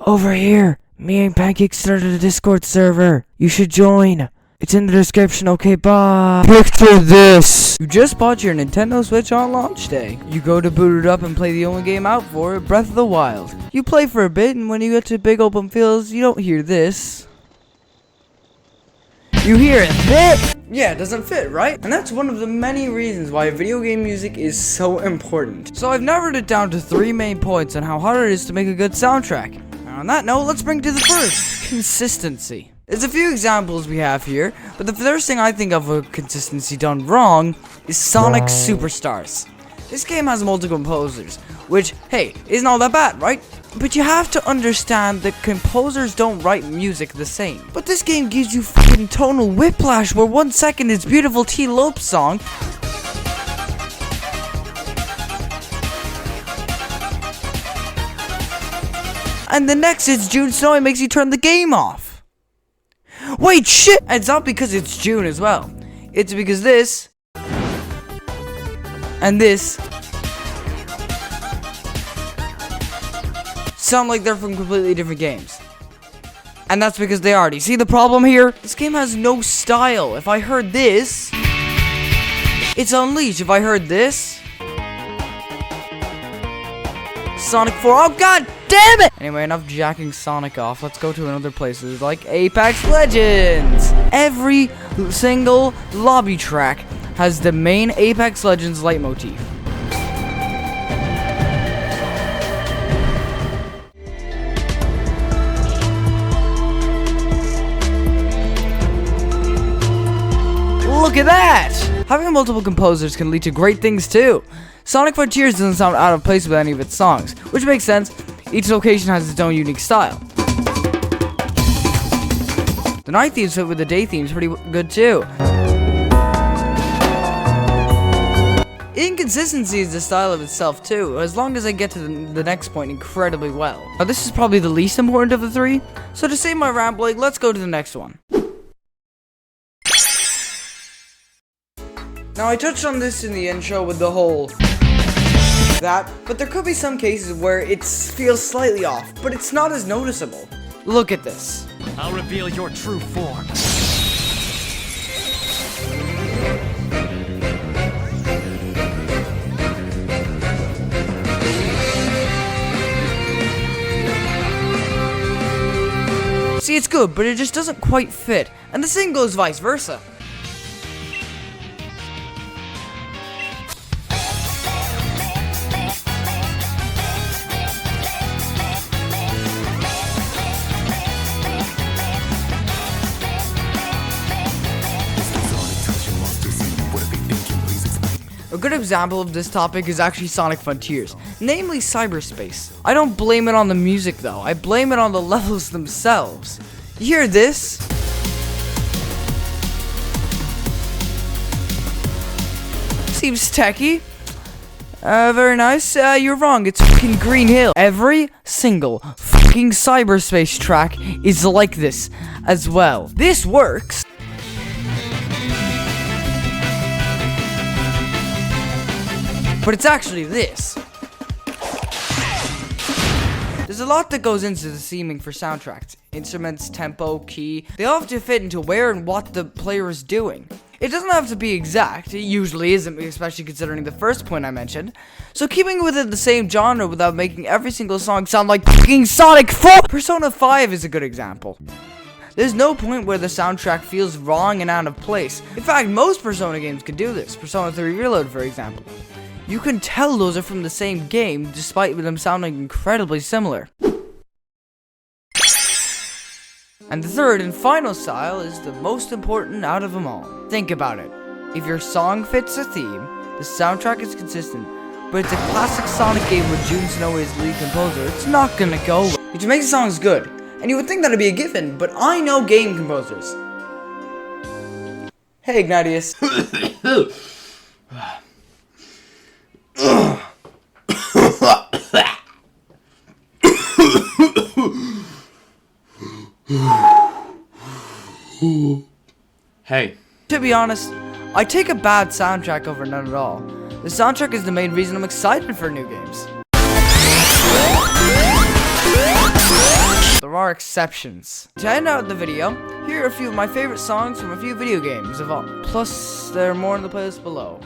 Over here. Me and Pancake started a Discord server. You should join. It's in the description, okay, bye. Picture this. You just bought your Nintendo Switch on launch day. You go to boot it up and play the only game out for it, Breath of the Wild. You play for a bit, and when you get to big open fields, you don't hear this. You hear it fit? Yeah, it doesn't fit, right? And that's one of the many reasons why video game music is so important. So I've narrowed it down to 3 main points on how hard it is to make a good soundtrack. And on that note, let's bring to the first. Consistency. There's a few examples we have here, but the first thing I think of with consistency done wrong is Sonic Superstars. This game has multiple composers, which, hey, isn't all that bad, right? But you have to understand that composers don't write music the same. But this game gives you fucking tonal whiplash where 1 second it's beautiful T. Lope song, and the next it's June Snow and makes you turn the game off. Wait, shit! It's not because it's June as well. It's because this and this sound like they're from completely different games. And that's because they are. Do you see the problem here? This game has no style. If I heard this, it's Unleashed. If I heard this, Sonic 4. Oh god damn it! Anyway, enough jacking Sonic off. Let's go to another places like Apex Legends. Every single lobby track has the main Apex Legends leitmotif. Look at that! Having multiple composers can lead to great things too. Sonic Frontiers doesn't sound out of place with any of its songs, which makes sense. Each location has its own unique style. The night themes fit with the day themes pretty good too. Inconsistency is the style of itself too, as long as I get to the next point incredibly well. Now this is probably the least important of the 3, so to save my rambling, let's go to the next one. Now I touched on this in the intro with the whole that, but there could be some cases where it feels slightly off, but it's not as noticeable. Look at this. I'll reveal your true form. See, it's good, but it just doesn't quite fit, and the same goes vice versa. A good example of this topic is actually Sonic Frontiers, namely cyberspace. I don't blame it on the music though, I blame it on the levels themselves. You hear this? Seems techie. Very nice. You're wrong, it's fucking Green Hill. Every single fucking cyberspace track is like this as well. This works. But it's actually this. There's a lot that goes into the theming for soundtracks. Instruments, tempo, key. They all have to fit into where and what the player is doing. It doesn't have to be exact. It usually isn't, especially considering the first point I mentioned. So keeping within the same genre without making every single song sound like fucking Sonic 4! Persona 5 is a good example. There's no point where the soundtrack feels wrong and out of place. In fact, most Persona games can do this. Persona 3 Reload, for example. You can tell those are from the same game, despite them sounding incredibly similar. And the third and final style is the most important out of them all. Think about it. If your song fits a theme, the soundtrack is consistent, but it's a classic Sonic game with Jun Snow as lead composer, it's not gonna go well. Which makes the songs good, and you would think that'd be a given, but I know game composers. Hey Ignatius. Hey. To be honest, I take a bad soundtrack over none at all. The soundtrack is the main reason I'm excited for new games. are exceptions. To end out the video, here are a few of my favorite songs from a few video games of all. Plus, there are more in the playlist below.